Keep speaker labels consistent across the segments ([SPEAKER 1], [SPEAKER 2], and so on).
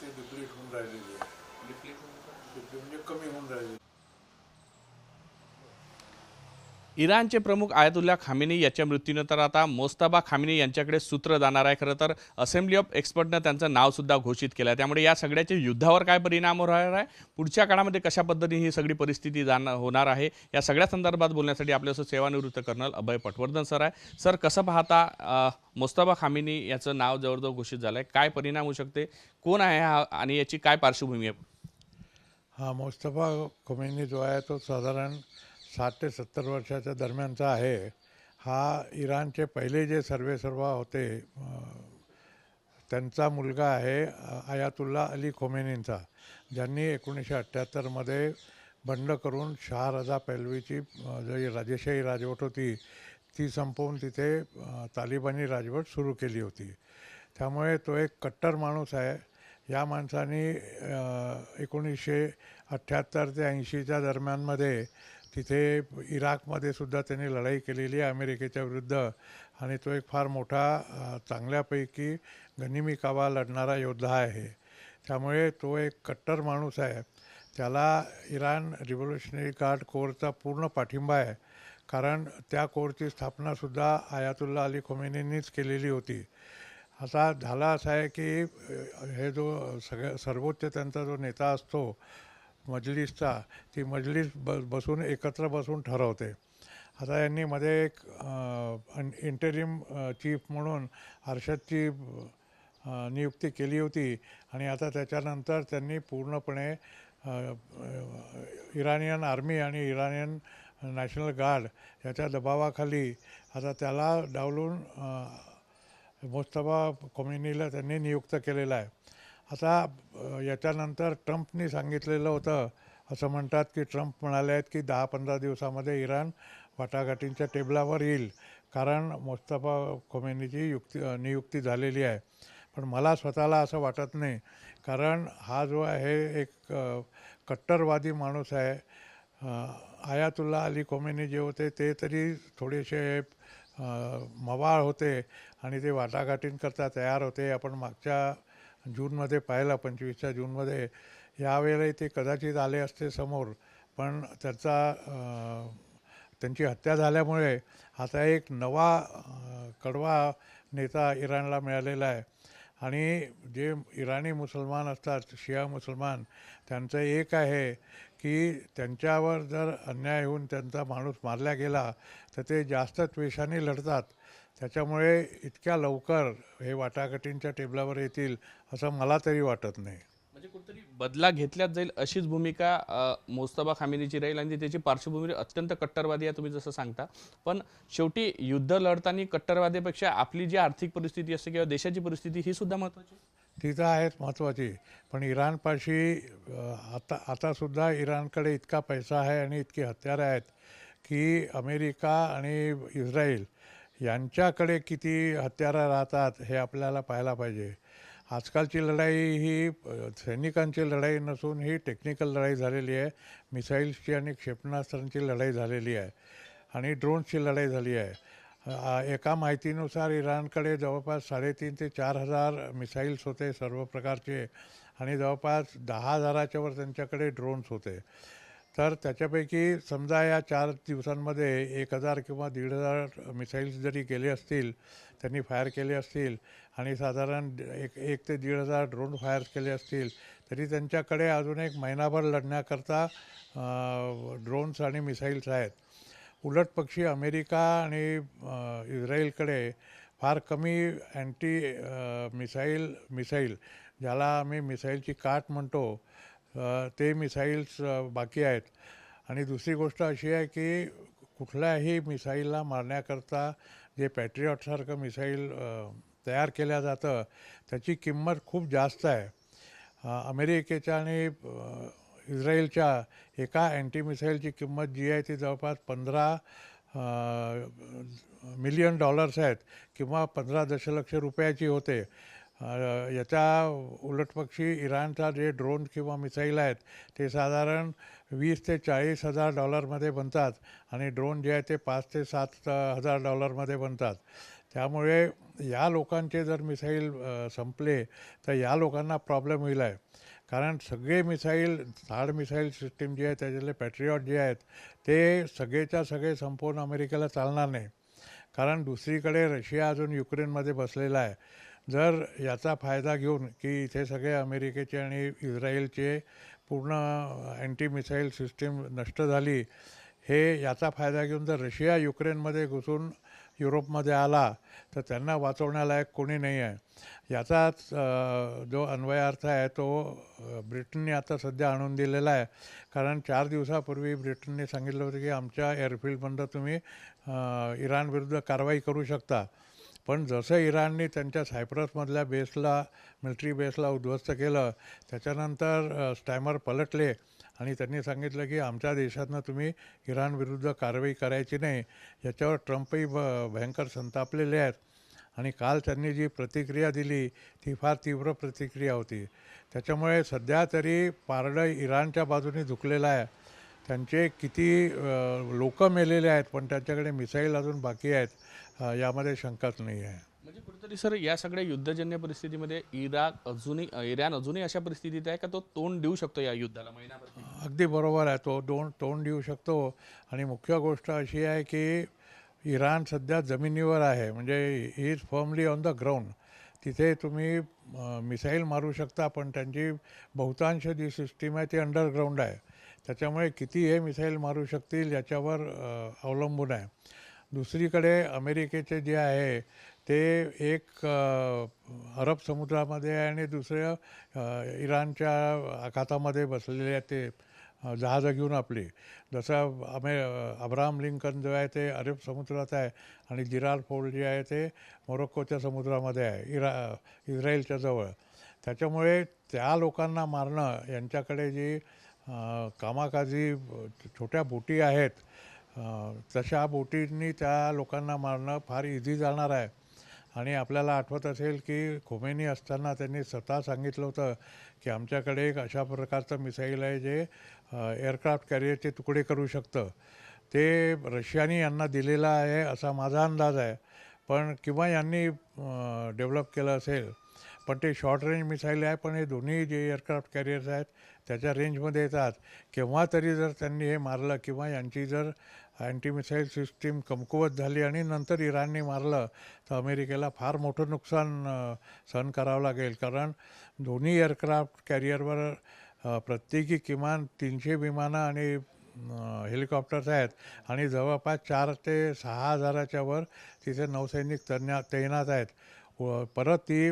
[SPEAKER 1] ते डिप्लीट होऊन राहिलेली आहे. डिप्लीट म्हणजे कमी होऊन राहिली.
[SPEAKER 2] इराणचे प्रमुख आयतुल्ला खामेनी याच्या मृत्यूनंतर आता मोस्तफा खामेनी यांच्याकडे सूत्र जाणार आहे. खरं तर असेंब्ली ऑफ एक्सपर्टनं त्यांचं नावसुद्धा घोषित केलं आहे. त्यामुळे या सगळ्याचे युद्धावर काय परिणाम होणार आहे, पुढच्या काळामध्ये कशा पद्धतीने ही सगळी परिस्थिती होणार आहे, या सगळ्या संदर्भात बोलण्यासाठी आपल्यासोबत सेवानिवृत्त कर्नल अभय पटवर्धन सर आहे. सर, कसं पाहता मोस्तफा खामेनी याचं नाव जवळजवळ घोषित झालं आहे, काय परिणाम होऊ शकते, कोण आहे हा आणि याची काय पार्श्वभूमी आहे?
[SPEAKER 1] हा मुस्तफा खोमेनी जो आहे तो साधारण 60 ते 70 वर्षाच्या दरम्यानचा आहे. हा इराणचे पहिले जे सर्वेसर्वा होते त्यांचा मुलगा आहे आयातुल्ला अली खोमेनींचा, ज्यांनी 1978मध्ये बंड करून शाह रजा पहलवीची जी राजेशाही राजवट होती ती संपवून तिथे तालिबानी राजवट सुरू केली होती. त्यामुळे तो एक कट्टर माणूस आहे. या माणसाने 1978 ते 80च्या दरम्यानमध्ये तिथे इराकमध्ये सुद्धा त्यांनी लढाई केलेली आहे अमेरिकेच्या विरुद्ध, आणि तो एक फार मोठा चांगल्यापैकी गनिमी कावा लढणारा योद्धा आहे. त्यामुळे तो एक कट्टर माणूस आहे. त्याला इराण रिव्होल्युशनरी गार्ड कोरचा पूर्ण पाठिंबा आहे, कारण त्या कोरची स्थापनासुद्धा आयातुल्ला अली खोमेनींनीच केलेली होती. आता झाला असं आहे की हे जो सर्वोच्च त्यांचा जो नेता असतो मजलिसचा, ती मजलिस बसून एकत्र बसून ठरवते. आता यांनी मध्ये एक इंटरिम चीफ म्हणून अर्शदची नियुक्ती केली होती, आणि आता त्याच्यानंतर त्यांनी पूर्णपणे इराणियन आर्मी आणि इराणियन नॅशनल गार्ड याच्या दबावाखाली आता त्याला डावलून मुस्तफा खोमेनीला त्यांनी नियुक्त केलेला आहे. आता याच्यानंतर ट्रम्पनी सांगितलेलं होतं, असं म्हणतात की ट्रम्प म्हणाले आहेत की 10-15 दिवसामध्ये इराण वाटाघाटींच्या टेबलावर येईल, कारण मुस्तफा खोमेनीची नियुक्ती झालेली आहे. पण मला स्वतःला असं वाटत नाही, कारण हा जो आहे एक कट्टरवादी माणूस आहे. आयातुल्ला अली खोमेनी जे होते ते तरी थोडेसे मवाळ होते आणि ते वाटाघाटींकरता तयार होते. आपण मागच्या जूनमध्ये पाहिलं, 25 जूनमध्ये. यावेळेलाही ते कदाचित आले असते समोर, पण त्यांची हत्या झाल्यामुळे आता एक नवा कडवा नेता इराणला मिळालेला आहे. आणि जे इराणी मुसलमान असतात, शिया मुसलमान, त्यांचं एक आहे की त्यांच्यावर जर अन्याय होऊन त्यांचा माणूस मारला गेला तर ते जास्त द्वेषाने लढतात. त्याच्यामुळे इतक्या लवकर हे वाटाघाटींच्या टेबलावर येतील असं मला तरी वाटत नाही.
[SPEAKER 2] म्हणजे कुठेतरी बदला घेतल्याच जाईल अशीच भूमिका मोस्तफा खामेनीची राहील, आणि त्याची पार्श्वभूमी अत्यंत कट्टरवादी आहे, तुम्ही जसं सांगता. पण शेवटी युद्ध लढताना कट्टरवादीपेक्षा आपली जी आर्थिक परिस्थिती असते किंवा देशाची परिस्थिती ही सुद्धा महत्त्वाची.
[SPEAKER 1] ती तर आहेच महत्त्वाची, पण इराणपाशी आतासुद्धा इराणकडे इतका पैसा आहे आणि इतकी हत्यारं आहेत की अमेरिका आणि इस्रायल यांच्याकडे किती हत्यारं राहतात हे आपल्याला पाहायला पाहिजे. आजकालची लढाई ही सैनिकांची लढाई नसून ही टेक्निकल लढाई झालेली आहे. मिसाईल्सची आणि क्षेपणास्त्रांची लढाई झालेली आहे, आणि ड्रोन्सची लढाई झाली आहे. एका माहितीनुसार इराणकडे जवळपास 3,500 ते 4,000 मिसाईल्स होते सर्व प्रकारचे, आणि जवळपास 10,000च्या वर त्यांच्याकडे ड्रोन्स होते. तर त्याच्यापैकी समजा या 4 दिवसांमध्ये 1,000 किंवा 1,500 मिसाईल्स जरी गेले असतील, त्यांनी फायर केले असतील, आणि साधारण 1 ते 1,500 ड्रोन फायर केले असतील, तरी त्यांच्याकडे अजून एक महिनाभर लढण्याकरता ड्रोन्स आणि मिसाईल्स आहेत. उलटपक्षी अमेरिका आणि इस्रायलकडे फार कमी मिसाईल ज्याला आम्ही मिसाईलची काठ म्हणतो, ते मिसाईल्स बाकी आहेत. आणि दुसरी गोष्ट अशी आहे की कुठल्याही मिसाईलला मारण्याकरता जे पॅट्रियॉटसारखं मिसाईल तयार केलं जातं त्याची किंमत खूप जास्त आहे. अमेरिकेच्या आणि इस्रायलच्या एका अँटी मिसाईलची किंमत जी आहे ती जवळपास $15 मिलियन आहेत, किंवा 15 दशलक्ष रुपयाची होते. याच्या उलटपक्षी इराणचा जे ड्रोन किंवा मिसाईल आहेत ते साधारण $20,000 ते $40,000 बनतात, आणि ड्रोन जे आहे ते $5,000 ते $7,000 बनतात. त्यामुळे या लोकांचे जर मिसाईल संपले तर या लोकांना प्रॉब्लेम होईल आहे. कारण सगळे मिसाईल थार्ड मिसाईल सिस्टीम जी आहे त्याच्यातले पॅट्रियॉट जे आहेत ते सगळेच्या सगळे संपवून अमेरिकेला चालणार नाही. कारण दुसरीकडे रशिया अजून युक्रेनमध्ये बसलेला आहे. जर याचा फायदा घेऊन की इथे सगळे अमेरिकेचे आणि इस्रायलचे पूर्ण अँटी मिसाईल सिस्टीम नष्ट झाली, हे याचा फायदा घेऊन जर रशिया युक्रेनमध्ये घुसून युरोपमध्ये आला तर त्यांना वाचवण्यालायक कोणी नाही आहे. याचाच जो अन्वयार्थ आहे तो ब्रिटनने आता सध्या आणून दिलेला आहे. कारण 4 दिवसापूर्वी ब्रिटनने सांगितलं होतं की आमच्या एअरफील्डमधून तुम्ही इराणविरुद्ध कारवाई करू शकता. पण जसं इराणने त्यांच्या सायप्रसमधल्या बेसला मिलिटरी बेसला उद्ध्वस्त केलं त्याच्यानंतर स्टॅमर पलटले आणि त्यांनी सांगितलं की आमच्या देशातनं तुम्ही इराणविरुद्ध कारवाई करायची नाही. याच्यावर ट्रम्पही भयंकर संतापलेले आहेत आणि काल त्यांनी जी प्रतिक्रिया दिली ती फार तीव्र प्रतिक्रिया होती. त्याच्यामुळे सध्या तरी पारडं इराणच्या बाजूने झुकलेलं आहे. त्यांचे किती लोक मेलेले आहेत पण त्यांच्याकडे मिसाईल अजून बाकी आहेत, यामध्ये शंकाच नाही आहे.
[SPEAKER 2] म्हणजे कुठेतरी सर या सगळ्या युद्धजन्य परिस्थितीमध्ये इराण अजूनही अशा परिस्थितीत आहे का तो तोंड देऊ शकतो या युद्धाला महिनाभर?
[SPEAKER 1] अगदी बरोबर आहे, तो तोंड देऊ शकतो. आणि मुख्य गोष्ट अशी आहे की इराण सध्या जमिनीवर आहे, म्हणजे he is firmly on the ground. तिथे तुम्ही मिसाईल मारू शकता पण त्यांची बहुतांश जी सिस्टीम आहे ती अंडरग्राऊंड आहे. त्याच्यामुळे किती हे मिसाईल मारू शकतील याच्यावर अवलंबून आहे. दुसरीकडे अमेरिकेचे जे आहे ते एक अरब समुद्रामध्ये आहे आणि दुसऱ्या इराणच्या आखातामध्ये बसलेले आहेत ते जहाजं घेऊन आपली. जसं अब्राहम लिंकन जो आहे ते अरब समुद्रात आहे आणि जिराल फोर्ड जे आहे ते मोरोक्कोच्या समुद्रामध्ये आहे, इस्रायलच्या जवळ. त्याच्यामुळे त्या लोकांना मारणं, यांच्याकडे जी कामाकाजी छोट्या बोटी आहेत तशा बोटींनी त्या लोकांना मारणं फार इझी जाणार आहे. आणि आपल्याला आठवत असेल की खोमेनी असताना त्यांनी स्वतः सांगितलं होतं की आमच्याकडे एक अशा प्रकारचं मिसाईल आहे जे एअरक्राफ्ट कॅरियरचे तुकडे करू शकतं. ते रशियानी यांना दिलेलं आहे असा माझा अंदाज आहे. पण किंवा यांनी डेव्हलप केलं असेल. पण ते शॉर्ट रेंज मिसाईल आहे, पण हे दोन्ही जे एअरक्राफ्ट कॅरियर्स आहेत त्याच्या रेंजमध्ये येतात. केव्हा तरी जर त्यांनी हे मारलं किंवा यांची जर अँटी मिसाईल सिस्टीम कमकुवत झाली आणि नंतर इराणने मारलं तर अमेरिकेला फार मोठं नुकसान सहन करावं लागेल. कारण दोन्ही एअरक्राफ्ट कॅरियरवर प्रत्येकी किमान 300 विमानं आणि हेलिकॉप्टर्स आहेत आणि जवळपास 4 ते 6 हजाराच्या वर तिथे नौसैनिक तैनात आहेत. परत ती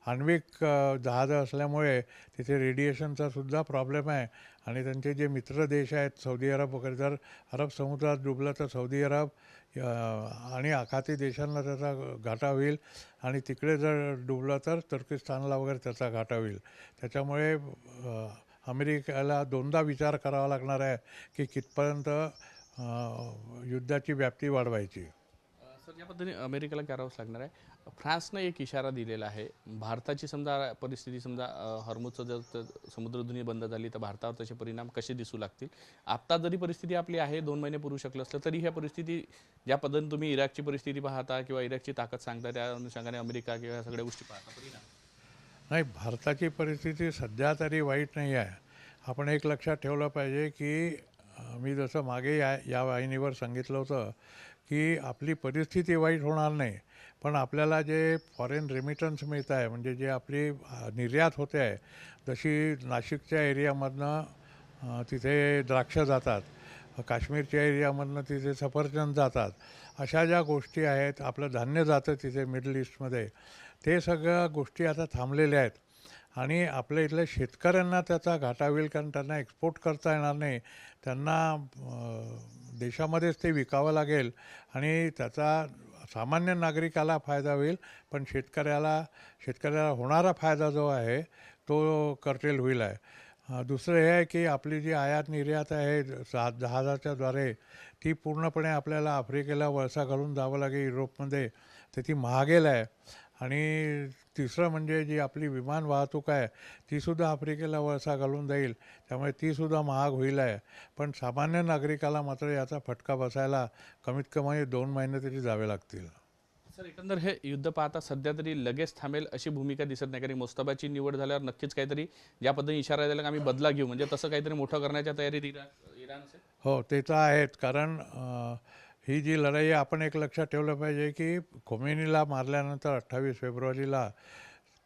[SPEAKER 1] आण्विक जहाजं असल्यामुळे तिथे रेडिएशनचा सुद्धा प्रॉब्लेम आहे. आणि त्यांचे जे मित्र देश आहेत सौदी अरब वगैरे, जर अरब समुद्रात डुबलं तर सौदी अरब आणि आखाती देशांना त्याचा घाटा होईल आणि तिकडे जर डुबलं तर तुर्किस्तानला वगैरे त्याचा घाटा होईल. त्याच्यामुळे अमेरिकेला दोनदा विचार करावा लागणार आहे की कितपर्यंत युद्धाची व्याप्ती वाढवायची.
[SPEAKER 2] सर या पद्धतीने अमेरिकेला करावंच लागणार आहे. फ्रान्सनं एक इशारा दिलेला आहे, भारताची समजा परिस्थिती समजा हॉर्मुझचं जर समुद्रधुनी बंद झाली तर भारतावर त्याचे परिणाम कसे दिसू लागतील. आत्ता जरी परिस्थिती आपली आहे 2 महिने पुरू शकलं असलं तरी ह्या परिस्थिती ज्या पद्धतीने तुम्ही इराकची परिस्थिती पाहता किंवा इराकची ताकद सांगता त्या अनुषंगाने अमेरिका किंवा या सगळ्या गोष्टी पाहता परिणाम
[SPEAKER 1] नाही, भारताची परिस्थिती सध्या तरी वाईट नाही आहे. आपण एक लक्षात ठेवलं पाहिजे की मी जसं मागे या वाहिनीवर सांगितलं होतं की आपली परिस्थिती वाईट होणार नाही, पण आपल्याला जे फॉरेन रेमिटन्स मिळत आहे, म्हणजे जे आपली निर्यात होते आहे, जशी नाशिकच्या एरियामधनं तिथे द्राक्ष जातात, काश्मीरच्या एरियामधनं तिथे सफरचंद जातात, अशा ज्या गोष्टी आहेत, आपलं धान्य जातं तिथे मिडल ईस्टमध्ये, ते सगळ्या गोष्टी आता थांबलेल्या आहेत. आणि आपल्या इथल्या शेतकऱ्यांना त्याचा घाटा होईल, कारण त्यांना एक्सपोर्ट करता येणार नाही. त्यांना देशामध्येच ते विकावं लागेल आणि त्याचा सामान्य नागरिकाला फायदा होईल, पण शेतकऱ्याला होणारा फायदा जो आहे तो कर्टेल होईल आहे. दुसरं हे आहे की आपली जी आयात निर्यात आहे जहाजाच्याद्वारे ती पूर्णपणे आपल्याला आफ्रिकेला वळसा घालून जावं लागेल युरोपमध्ये, तर ती महागेल आहे. आणि तिसरं म्हणजे जी आपली विमान वाहतूक आहे तीसुद्धा आफ्रिकेला वळसा घालून जाईल, त्यामुळे तीसुद्धा महाग होईल आहे. पण सामान्य नागरिकाला मात्र याचा फटका बसायला कमीत कमी 2 महिने तरी जावे लागतील.
[SPEAKER 2] सर एकंदर हे युद्ध पाहता सध्या तरी लगेच थांबेल अशी भूमिका दिसत नाही, कारण मोस्तफाची निवड झाल्यावर नक्कीच काहीतरी ज्या पद्धतीने इशारा दिला की आम्ही बदला घेऊ, म्हणजे तसं काहीतरी मोठं करण्याच्या तयारीत इराण असेल.
[SPEAKER 1] हो, ते तर आहेच. कारण ही जी लढाई आपण एक लक्षात ठेवलं पाहिजे की खोमेनीला मारल्यानंतर 28 फेब्रुवारीला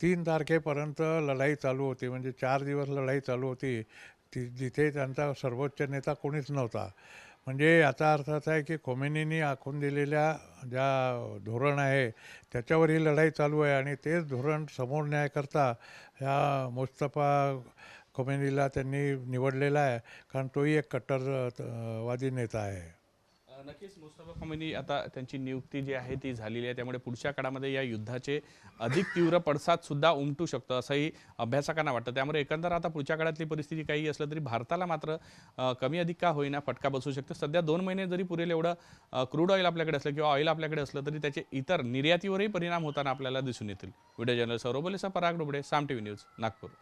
[SPEAKER 1] 3 तारखेपर्यंत लढाई चालू होती. म्हणजे 4 दिवस लढाई चालू होती. जिथे त्यांचा सर्वोच्च नेता कोणीच नव्हता. म्हणजे याचा अर्थ असा आहे की खोमेनींनी आखून दिलेल्या ज्या धोरण आहे त्याच्यावर ही लढाई चालू आहे आणि तेच धोरण समोर न्यायकरता ह्या मुस्तफा खोमेनीला त्यांनी निवडलेला आहे. कारण तोही एक कट्टरवादी नेता आहे.
[SPEAKER 2] नक्कीच मुस्तफा खोमेनी आता त्यांची नियुक्ती जी आहे ती झालेली आहे, त्यामुळे पुढच्या काळामध्ये या युद्धाचे अधिक तीव्र पडसाद सुद्धा उमटू शकतं असंही अभ्यासकांना वाटतं. त्यामुळे एकंदर आता पुढच्या काळातली परिस्थिती काही असलं तरी भारताला मात्र कमी अधिक का होईना फटका बसू शकतो. सध्या 2 महिने जरी पुरेल एवढं क्रूड ऑइल आपल्याकडे असलं किंवा ऑइल आपल्याकडे असलं तरी त्याचे इतर निर्यातीवरही परिणाम होताना आपल्याला दिसून येतील. व्हिडिओ जर्नलिस्ट सौरभ बोलेसह पराग डोबळे, साम टीव्ही न्यूज, नागपूर.